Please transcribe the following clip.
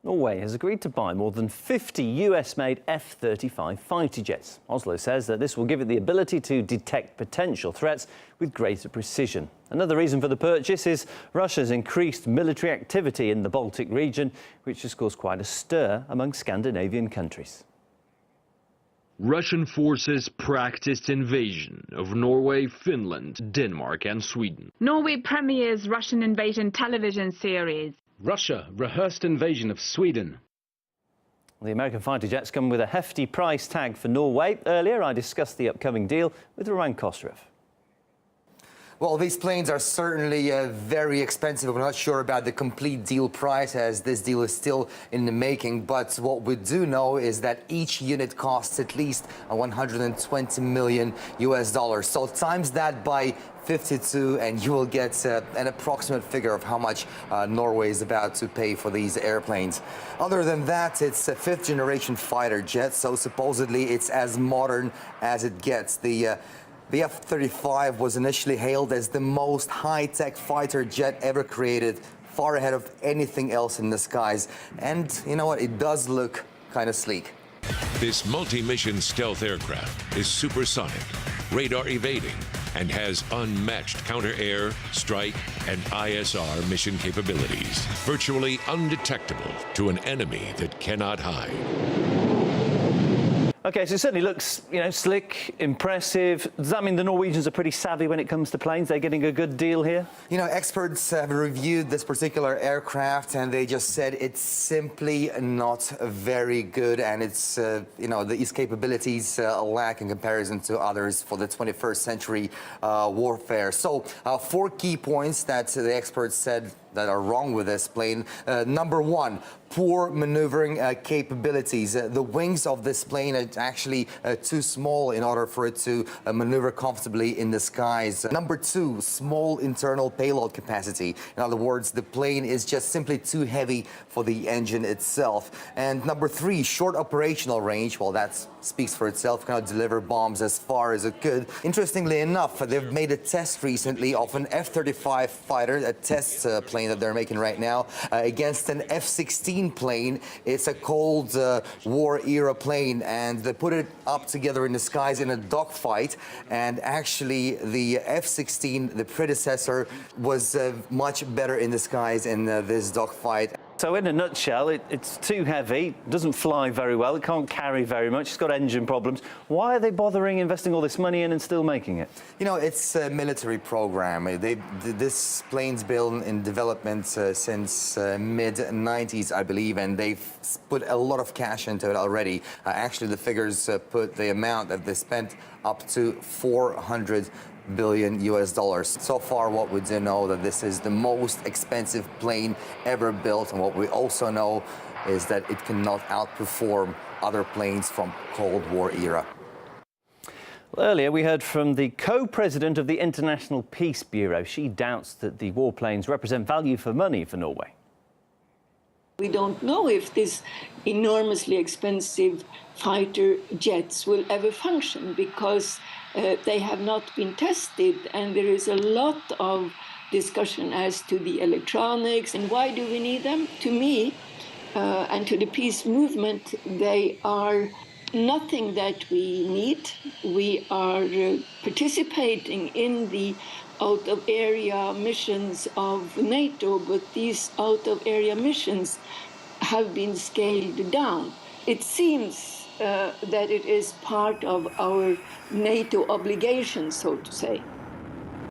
Norway has agreed to buy more than 50 US-made F-35 fighter jets. Oslo says that this will give it the ability to detect potential threats with greater precision. Another reason for the purchase is Russia's increased military activity in the Baltic region, which has caused quite a stir among Scandinavian countries. Russian forces practiced invasion of Norway, Finland, Denmark and Sweden. Norway premieres Russian invasion television series. Russia rehearsed invasion of Sweden. The American fighter jets come with a hefty price tag for Norway. Earlier, I discussed the upcoming deal with Roman Kostrov. Well, these planes are certainly very expensive. We're not sure about the complete deal price, as this deal is still in the making. But what we do know is that each unit costs at least 120 million US dollars. So times that by 52 and you will get an approximate figure of how much Norway is about to pay for these airplanes. Other than that, it's a fifth-generation fighter jet, so supposedly it's as modern as it gets. The F-35 was initially hailed as the most high-tech fighter jet ever created, far ahead of anything else in the skies. And you know what? It does look kind of sleek. This multi-mission stealth aircraft is supersonic, radar evading, and has unmatched counter-air, strike, and ISR mission capabilities. Virtually undetectable to an enemy that cannot hide. OK, so it certainly looks, slick, impressive. Does that mean the Norwegians are pretty savvy when it comes to planes? They're getting a good deal here? You know, experts have reviewed this particular aircraft and they just said it's simply not very good, and it's, these capabilities lack in comparison to others for the 21st century warfare. So, 4 key points that the experts said that are wrong with this plane. Number 1, poor maneuvering capabilities. The wings of this plane are actually too small in order for it to maneuver comfortably in the skies. Number 2, small internal payload capacity. In other words, the plane is just simply too heavy for the engine itself. And number 3, short operational range. Well, that speaks for itself. Cannot deliver bombs as far as it could. Interestingly enough, they've made a test recently of an F-35 fighter, a test plane that they're making right now, against an F-16 plane. It's a Cold War era plane, and they put it up together in the skies in a dogfight. And actually, the F-16, the predecessor, was much better in the skies in this dogfight. So in a nutshell, it's too heavy, doesn't fly very well, it can't carry very much, it's got engine problems. Why are they bothering investing all this money in and still making it? You know, it's a military program. This plane's been in development since mid-90s, I believe, and they've put a lot of cash into it already. Actually, the figures put the amount that they spent up to 400 billion US dollars. So far, what we do know that this is the most expensive plane ever built, and what we also know is that it cannot outperform other planes from Cold War era. Well, earlier we heard from the co-president of the International Peace Bureau. She doubts that the warplanes represent value for money for Norway. We don't know if these enormously expensive fighter jets will ever function, because they have not been tested, and there is a lot of discussion as to the electronics and why do we need them. To me and to the peace movement, they are nothing that we need. We are participating in the out-of-area missions of NATO, but these out-of-area missions have been scaled down. It seems that it is part of our NATO obligation, so to say.